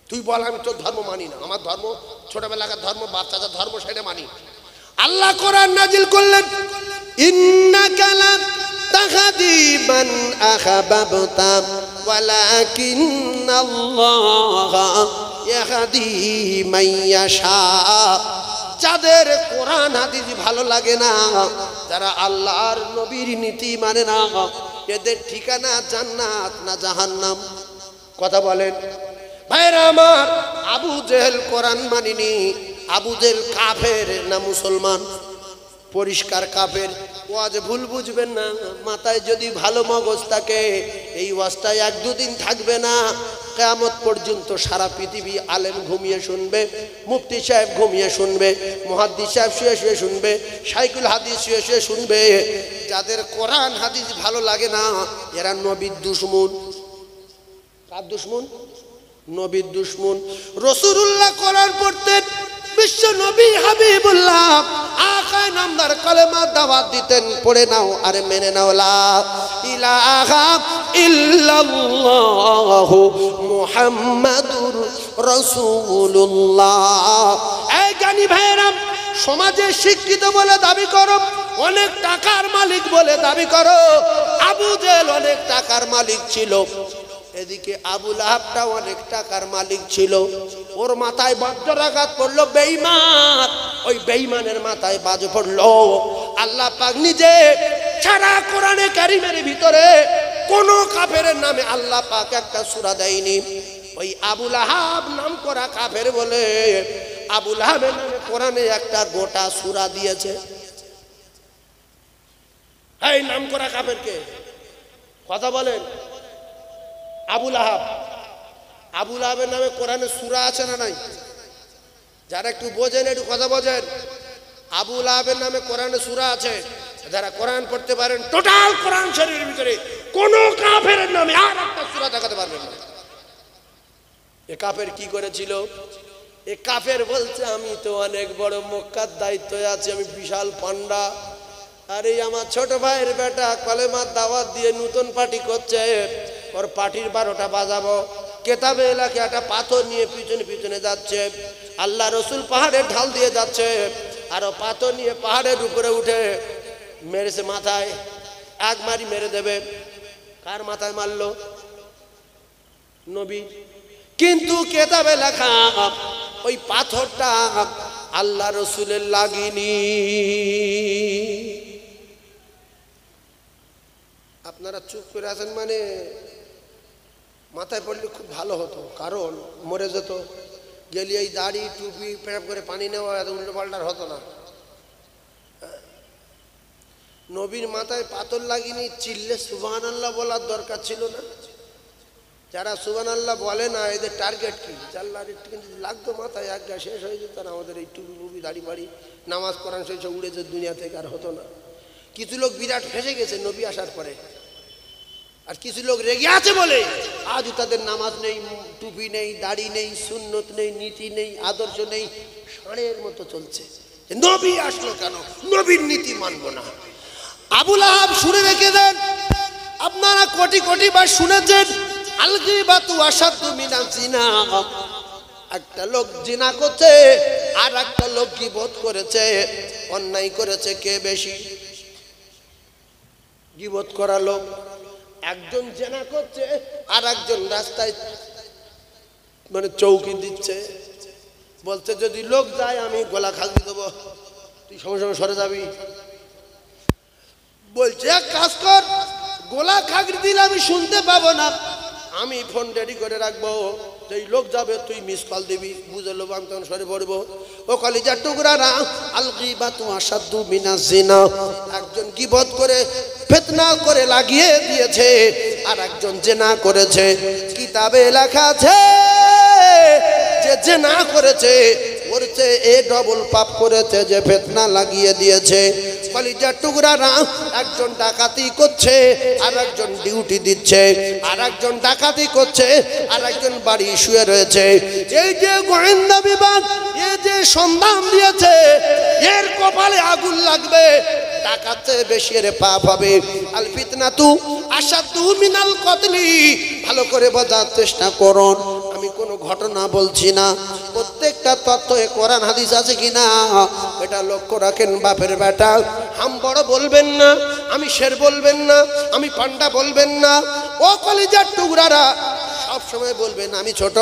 তুই বল আমি তোর ধর্ম মানি না, আমার ধর্ম ছোটবেলাকার ধর্ম, বাচ্চাদের ধর্ম, সেটা মানি। আল্লাহ কোরআন নাজিল করলেন ইন্নাকা লা তাহদি মান আহবাবতা ওয়ালাকিন্নাল্লাহা ইয়াহদি মান ইয়াশা। যাদের কোরআন হাদিস ভালো লাগে না, যারা আল্লাহর নবীর নীতি মানে না, এদের ঠিকানা জান্নাত না জাহান্নাম। কথা বলেন ভাইরা আমার। আবু জেহেল কোরআন মানিনি। আবু জেহেল কাফের না মুসলমান? পরিষ্কার কাফের। ওয়াজ ভুল বুঝবেন না, মাথায় যদি ভালো মগজ থাকে এই ওয়াজটা এক দুদিন থাকবে না, কিয়ামত পর্যন্ত সারা পৃথিবী আলেম ঘুমিয়ে শুনবে, মুফতি সাহেব ঘুমিয়ে শুনবে, মুহাদ্দিস সাহেব শুয়ে শুয়ে শুনবে, শাইখুল হাদিস শুয়ে শুয়ে শুনবে। যাদের কোরআন হাদিস ভালো লাগে না এরা নবীর দুশমন। কার দুশমন? নবীর দুশমন। রাসূলুল্লাহ কোরআন পড়তেন, বিশ্ব নবী হাবিবুল্লাহ আকায় নামদার কলেমা দাওয়াত দিতেন, পড়ে নাও আরে মেনে নাও লা ইলাহা ইল্লাল্লাহু মুহাম্মাদুর রাসূলুল্লাহ। এই জ্ঞানী ভাইরা, সমাজে শিক্ষিত বলে দাবি করো, অনেক টাকার মালিক বলে দাবি করো। আবু জেহেল অনেক টাকার মালিক ছিল, এদিকে আবু লাহাবটা অনেক টাকার মালিক ছিল। ওর মাথায় বজ্রাঘাত পড়লো, বেঈমান। ওই বেঈমানের মাথায় বাজ পড়লো। আল্লাহ পাক নিজে সারা কোরআনে কারীমের ভিতরে কোন কাফেরের নামে আল্লাহ পাক একটা সূরা দেয়নি। ওই আবুল আহাব নাম করা কাফের বলে আবুল আহাবের নামে কোরআনে একটা গোটা সূরা দিয়েছে। এই নাম করা কাফেরকে কথা বলেন। আবুল আহাব, আবুল আহাবের নামে কোরআনে সূরা আছে না নাই? যারা একটু বোঝেন একটু কথা বোঝেন। আবুল আহাবের নামে কোরআনে সূরা আছে। যারা কোরআন পড়তে পারেন টোটাল কোরআন শরীফের ভিতরে কোন কাফের নামে আর একটা সূরা দেখাতে পারবেন না। এ কাফের কি করেছিল? এ কাফের বলছে আমি তো অনেক বড় মক্কার দায়িত্ব আছে, আমি বিশাল পান্ডা। আরে আমার ছোট ভাইয়ের বেটা কলেমার দাওয়াত দিয়ে নতুন পার্টি করছে, ওর পার্টির 12টা বাজাবো। কেতাবে এলাকায় একটা পাথর নিয়ে পিছনে পিছনে যাচ্ছে, আল্লাহ রসুল পাহাড়ের ঢাল দিয়ে যাচ্ছে, আর ও পাথর নিয়ে পাহাড়ের উপরে উঠে মেরেছে মাথায়, এক মারি মেরে দেবে। কার মাথায় মারলো? নবী। কিন্তু কেতাবে লেখা ওই পাথরটা আল্লাহ রসুলের লাগেনি। আপনারা চুপ করে আছেন মানে মাথায় পড়লে খুব ভালো হতো, কারণ মরে যেত। গেলি এই দাড়ি টুপি পেড়াপ করে পানি নেওয়া এত উল্টো পাল্টার হতো না। নবীর মাথায় পাথর লাগিনি, চিল্লে সুবহানাল্লাহ বলার দরকার ছিল না? যারা সুবহানাল্লাহ বলে না এদের টার্গেট কি? জাল্লার কিন্তু লাগতো মাথায়, এক গা শেষ হয়ে যেত না। আমাদের এই টুপি টুপি দাড়ি বাড়ি নামাজ কোরআন সেই সব উড়ে যেত, দুনিয়া থেকে আর হতো না। কিছু লোক বিরাট ফেঁসে গেছে নবী আসার পরে, আর কিছু লোক রেগে আছে বলে আজও তাদের নামাজ নেই, টুপি নেই, দাড়ি নেই, সুন্নত নেই, নীতি নেই, আদর্শ নেই, ষাঁড়ের মতো চলছে। নবী আসলো কেন? নবীর নীতি মানবো না। আবুল আহাব শুনে রেখে দেন, আপনারা কোটি কোটি বার শুনেছেন আল-গীবাতু আশাদ্দু মিনাজ জিনা। একটা লোক জিনা করছে আর একটা লোক গীবত করেছে, অন্যায় করেছে কে বেশি? গীবত করা লোক। একজন জিনা করছে আর একজন রাস্তায় মানে চৌকি দিচ্ছে, বলছে যদি লোক যায় আমি গলা খাগড়ি দেবো, তুই সঙ্গে সঙ্গে সরে যাবি। বলছে এক কাজ কর, গোলা খাগড়ি দিলে আমি শুনতে পাবো না, আমি ফোন রেডি করে রাখবো, যেই লোক যাবে তুই মিস কল দিবি, বুঝে লোক আমি তখন সরে পড়বো। ও কলিজার টুকরারা, আল-গীবাতু আশাদ্দু মিনাজ জিনা। একজন গীবত করে ফিতনা করে লাগিয়ে দিয়েছে, আর একজন জিনা করেছে। কিতাবে লেখা আছে যে জিনা করেছে ওর চেয়ে এ ডবল পাপ করেছে যে ফিতনা লাগিয়ে দিয়েছে। কলিজার টুকরারা, একজন ডাকাতি করছে আর একজন ডিউটি দিচ্ছে, আর একজন ডাকাতি করছে আর একজন বাড়ি শুয়ে রয়েছে। এই যে গোয়েন্দা বিভাগ এ যে সন্ধান দিয়েছে, এর কপালে আগুন লাগবে, ডাকাতে বেশি এর পাপ হবে। আল ফিতনাতু আশাদ্দু মিনাল কতলি। ভালো করে বোঝার চেষ্টা করুন, আমি কোনো ঘটনা বলছি না, প্রত্যেকটা তথ্য কোরআন হাদিস আছে কিনা এটা লক্ষ্য রাখেন। বাপের বেটা হাম বড় বলবেন না, আমি শের বলবেন না, আমি পান্ডা বলবেন না। ও কলিজার টুকরারা, সব সময় বলবেন আমি ছোট,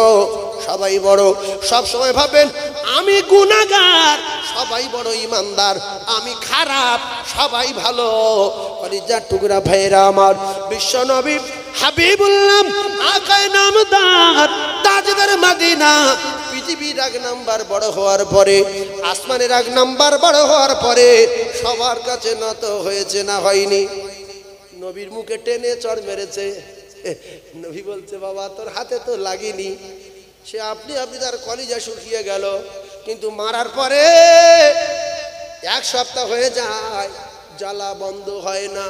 সবাই বড়। সব সময় ভাবেন আমি গুনাহগার, সবাই বড় ইমানদার, আমি খারাপ, সবাই ভালো। কলিজার টুকরা ভাইরা আমার, বিশ্ব নবী হাবিবুল্লাহ আকায়ে নামদার তাজদার মদিনা, পৃথিবীর এক নাম্বার বড় হওয়ার পরে, আসমানের এক নাম্বার বড় হওয়ার পরে সবার কাছে নত হয়েছে না হয়নি? নবীর মুখে টেনে চড় মেরেছে। নবী বলছে বাবা তোর হাতে তো লাগেনি। সে আপনি তার কলিজা শুকিয়ে গেল, কিন্তু মারার পরে 1 সপ্তাহ হয়ে যায়, জ্বালা বন্ধ হয় না।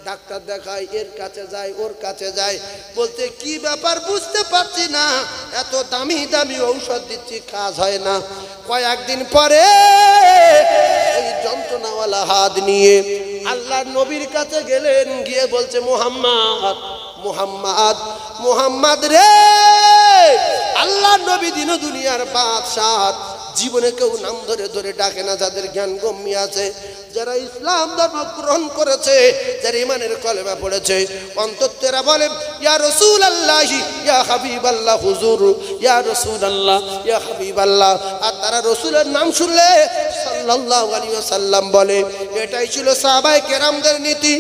ডাক্তার দেখায়, এর কাছে যায়, ওর কাছে যায়, বলতে কি ব্যাপার বুঝতে পারছি না, এত দামি দামি ঔষধ দিচ্ছি কাজ হয় না। কয়েকদিন পরে এই যন্ত্রণাওয়ালা হাত নিয়ে আল্লাহর নবীর কাছে গেলেন, গিয়ে বলছে মুহাম্মদ মুহাম্মদ মুহাম্মদ রে, আল্লাহর নবী দিন দুনিয়ার বাদশাহ, জীবনে কেউ নাম ধরে ধরে ডাকে না, যাদের জ্ঞান গম্য আছে, যারা ইসলাম ধর্ম গ্রহণ করেছে, যারা ইমানের কলেমা পড়েছে, অন্তরেরা বলেন ইয়া রাসূলুল্লাহ ইয়া হাবিবাল্লাহ হুজুর, ইয়া রাসূলুল্লাহ ইয়া হাবিবাল্লাহ। আর তারা রাসূলের নাম শুনলে সাল্লাল্লাহু আলাইহি ওয়াসাল্লাম বলে। এটাই ছিল সাহাবায়ে কেরামদের নীতি।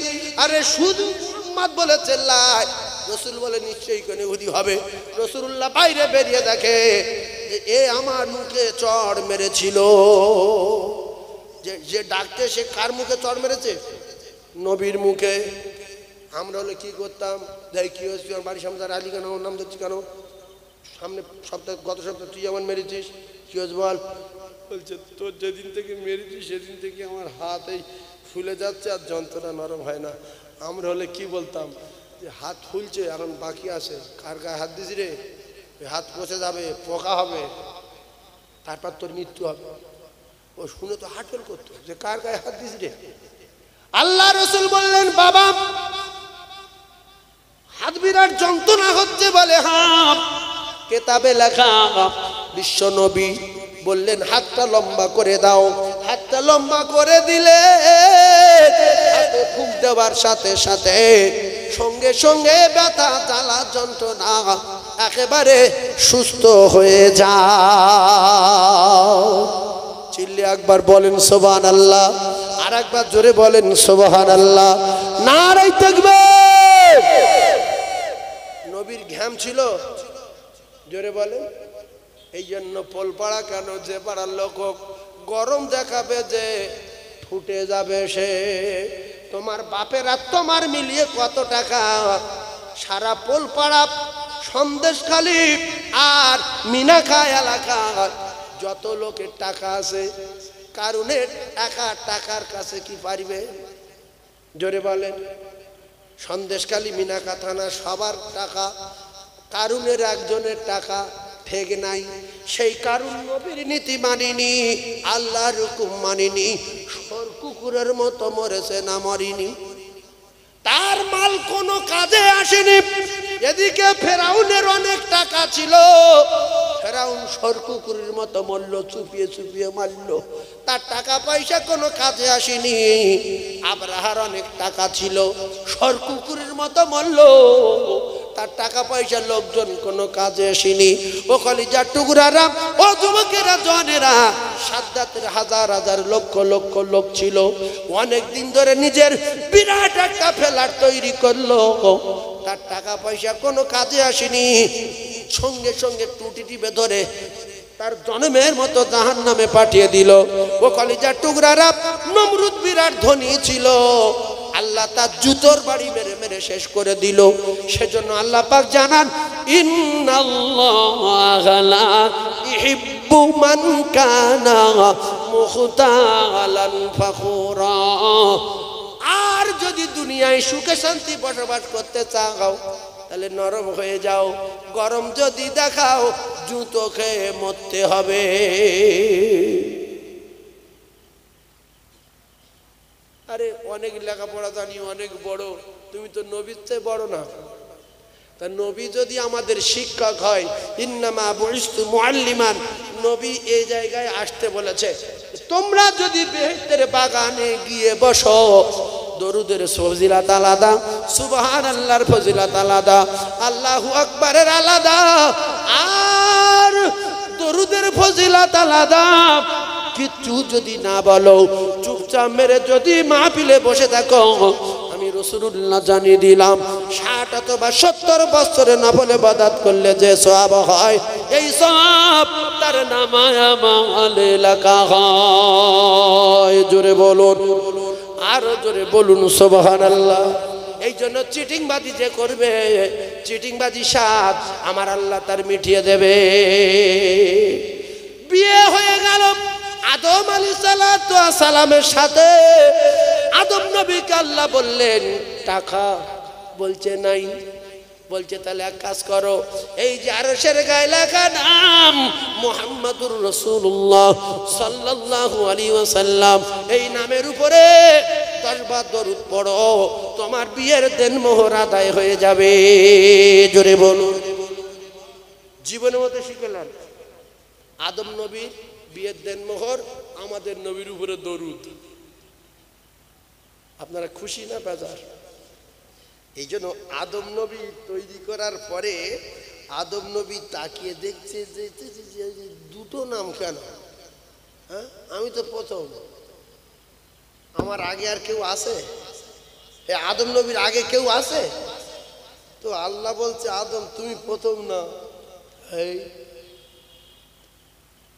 আরে শুধু মুহাম্মদ বলে চিল্লায়, রসুল বলে নিশ্চয়ই কোন ইহুদি হবে। রাসূলুল্লাহ বাইরে বেরিয়ে দেখে যে এ আমার মুখে চড় মেরেছিল। যে ডাকতে সে কার মুখে চড় মেরেছে? নবীর মুখে। আমরা হলে কি করতাম? যাই কি হয়েছে বাড়ির সামনে আলী কেন ওর নাম ধরছি কেন? সামনে সপ্তাহে গত সপ্তাহে তুই যেমন মেরেছিস, কি হয়েছে বল? বলছে তোর যেদিন থেকে মেরেছিস সেদিন থেকে আমার হাত এই ফুলে যাচ্ছে আর যন্ত্রণা নরম হয় না। আমরা হলে কি বলতাম যে হাত ফুলছে এখন বাকি আছে, কার গায়ে হাত দিস রে, হাত পচে যাবে, পোকা হবে, তারপর তোর মৃত্যু হবে। ও শুনে তো হার্ট ফেল করতো যে কার গায়ে হাত দিস রে। আল্লাহ রসুল বললেন বাবা হাত বিরাট যন্ত্রণা হচ্ছে বলে হ্যাঁ কেতাবে লেখা। বিশ্ব নবী বললেন হাতটা লম্বা করে দাও। হাতটা লম্বা করে দিলে হাতে ফুঁক দেওয়ার সাথে সাথে সঙ্গে সঙ্গে ব্যথা জ্বালা যন্ত্রণা একেবারে সুস্থ হয়ে যায়। চিল্লে একবার বলেন সুবহানাল্লাহ, আর একবার জোরে বলেন সুবহানাল্লাহ। নারায়ে তাকবীর। নবীর ঘাম ছিল, জোরে বলেন। এই জন্য পোলপাড়া কেন, যে পাড়ার লোক গরম দেখাবে যে ফুটে যাবে সে। তোমার বাপের আর তোমার মিলিয়ে কত টাকা? সারা পোলপাড়া সন্দেশখালী আর মিনাখা এলাকা যত লোকের টাকা আছে কারণের টাকা টাকার কাছে কি পারিবে? জোরে বলেন। সন্দেশখালী মিনাখা থানা সবার টাকা, কারুনের একজনের টাকা ঠেক নাই। সেই কারুন নবীর নীতি মানিনি, আল্লাহর হুকুম মানিনি, সর কুকুরের মতো মরেছে না মরিনি। তার মাল কোনো কাজে আসেনি। এদিকে ফেরাউনের অনেক টাকা ছিল, ফেরাউন সর কুকুরের মতো মরল, চুপিয়ে চুপিয়ে মারল, তার টাকা পয়সা কোনো কাজে আসেনি। আব্রাহার অনেক টাকা ছিল, সর কুকুরের মতো মরল, তার টাকা পয়সা লোকজন কোনো কাজে আসেনি। ও কলিজার টুকরারা, ও যুবকেরা, জনেরা, সাদ্দাতের হাজার হাজার লক্ষ লক্ষ লোক ছিল, অনেক দিন ধরে নিজের বিরাট একটা ফেলার তৈরি করলো, তার টাকা পয়সা কোনো কাজে আসেনি। সঙ্গে সঙ্গে টুটি টিপে ধরে তার জন্মের মতো জাহান্নামে পাঠিয়ে দিল। ও কলিজার টুকরারা, নমরুদ বিরাট ধনী ছিল, আল্লাহ তার জুতোর বাড়ি মেরে মেরে শেষ করে দিল। সেজন্য আল্লাহ পাক জানান ইন্নাল্লাহা লা ইহিব্বু মান কানা মুখতালান ফাখুরা। আর যদি দুনিয়ায় সুখে শান্তি বসবাস করতে চাও তাহলে নরম হয়ে যাও, গরম যদি দেখাও জুতো খেয়ে মরতে হবে। আরে অনেক লেখাপড়া জানি, অনেক বড়, তুমি তো নবীর চেয়ে বড় না। তা নবী যদি আমাদের শিক্ষক হয়, ইন্নামা বুইস্তু মুআল্লিমান, নবী এই জায়গায় আসতে বলেছে। তোমরা যদি বেহেশতের বাগানে গিয়ে বসো, দরুদের ফজিলত আলাদা, সুবহানাল্লাহর ফজিলত আলাদা, আল্লাহু আকবারের আলাদা, আর দরুদের ফজিলত আলাদা। কিচ্ছু যদি না বলো, চুপচাপ মেরে যদি মাহফিলে বসে থাকো, আমি রাসূলুল্লাহ জানিয়ে দিলাম 60 অথবা 70 বছরে নফল ইবাদত করলে যে সওয়াব হয়, এই সওয়াব তার নামায় আমলে লেখা হয়। জোরে বলুন, আরো জোরে বলুন সুবহানাল্লাহ। এই জন্য চিটিংবাজি যে করবে, চিটিংবাজি স্বাদ আমার আল্লাহ তার মিটিয়ে দেবে। বিয়ে হয়ে গেল আদম আলাইহিস সালামের সাথে। আদম নবীকে আল্লাহ বললেন টাকা, বলছে নাই। বলছে তাহলে এক কাজ করো, এই যে আরশের গায়ে লেখা নাম মুহাম্মাদুর রাসূলুল্লাহ সাল্লাল্লাহু আলাইহি ওয়াসাল্লাম, এই নামের উপরে 10 বার দরুদ পড়ো, তোমার বিয়ের দেনমোহর আদায় হয়ে যাবে। জোরে বলুন। জীবনের মধ্যে শিখলাম আদম নবীর বিয়ের দেনমোহর, আমাদের নবীর উপরে দরুদ। আপনারা খুশি না বেজার? এই জন্য আদম নবী তৈরি করার পরে আদম নবী তাকিয়ে দেখছে যে দুটো নাম কেন? হ্যাঁ, আমি তো প্রথম, আমার আগে আর কেউ আছে? আদম নবীর আগে কেউ আছে? তো আল্লাহ বলছে আদম তুমি প্রথম না। এই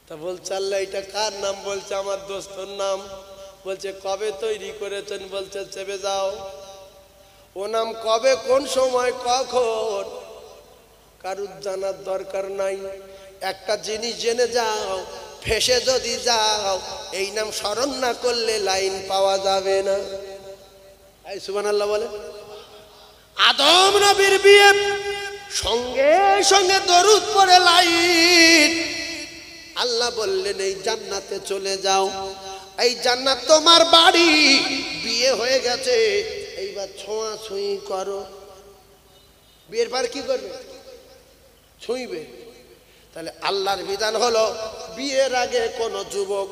তা বলছে আল্লাহ এটা কার নাম? বলছে আমার দোস্তর নাম। বলছে কবে তৈরি করেছেন? বলছে চেপে যাও। ও নাম কবে, কোন সময়, কখন কারুর জানার দরকার নাই। একটা জিনিস জেনে যাও, ফেসে যদি যাও, এই নাম স্মরণ না করলে লাইন পাওয়া যাবে না। এই সুবহানাল্লাহ বলে। আদম নবীর বিয়ে, সঙ্গে সঙ্গে দরুদ পড়ে লাইন। আল্লাহ বললেন এই জান্নাতে চলে যাও, এই জান্নাত তোমার বাড়ি। বিয়ে হয়ে গেছে, এইবার ছোঁয়াছুঁই করো। বিয়ের পর কি করবে? ছুঁইবে। তাহলে আল্লাহর বিধান হলো বিয়ের আগে কোন যুবক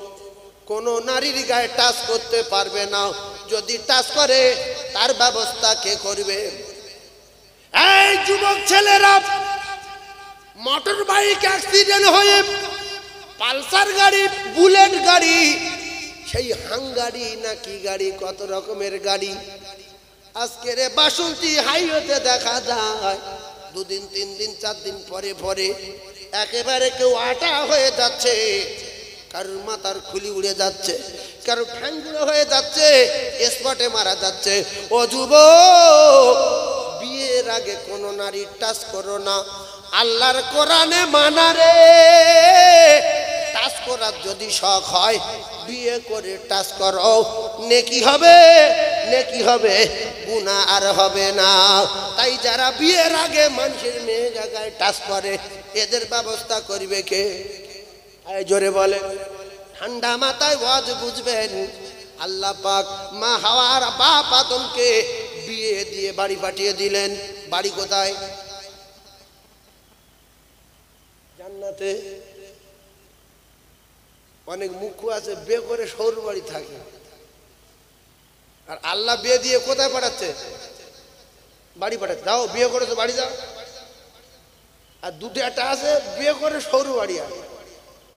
কোন নারীর গায়ে টাচ করতে পারবে না। যদি টাচ করে তার ব্যবস্থা কে করবে? এই যুবক ছেলেরা, মোটর বাইক অ্যাক্সিডেন্ট হয়ে পালসার গাড়ি, বুলেট গাড়ি, সেই হাঙ্গারি নাকি গাড়ি, কত রকমের গাড়ি আজকের বাসন্তী হাইওয়েতে দেখা যায়। 2 দিন 3 দিন 4 দিন পরে পরে একেবারে কেউ আটা হয়ে যাচ্ছে, কারোর মাথার খুলি উড়ে যাচ্ছে, কারোর ঠ্যাঙ্গুলো হয়ে যাচ্ছে, স্পটে মারা যাচ্ছে। ও যুবক, বিয়ের আগে কোন নারী টাচ করো না। আল্লাহর কোরআনে মানা রে। টাচ করার যদি শখ হয়, বিয়ে করে টাচ করো, নেকি হবে, নেকি হবে, গুনাহ আর হবে না। তাই যারা বিয়ের আগে মানুষের মেয়ে জায়গায় টাচ করে, এদের ব্যবস্থা করবে কে? এই জোরে বলে। ঠান্ডা মাথায় ওয়াজ বুঝবেন। আল্লাহ পাক মা হাওয়ার বাপ আদমকে বিয়ে দিয়ে বাড়ি পাঠিয়ে দিলেন। বাড়ি কোথায়? জান্নাতে। অনেক মুখ্য আছে বিয়ে করে সৌর বাড়ি থাকে, আর আল্লাহ বিয়ে দিয়ে কোথায় পাঠাচ্ছে? বাড়ি পাঠাচ্ছে। যাও বিয়ে করেছো বাড়ি যাও। আর দুটো একটা আছে বিয়ে করে সৌর বাড়ি আছে।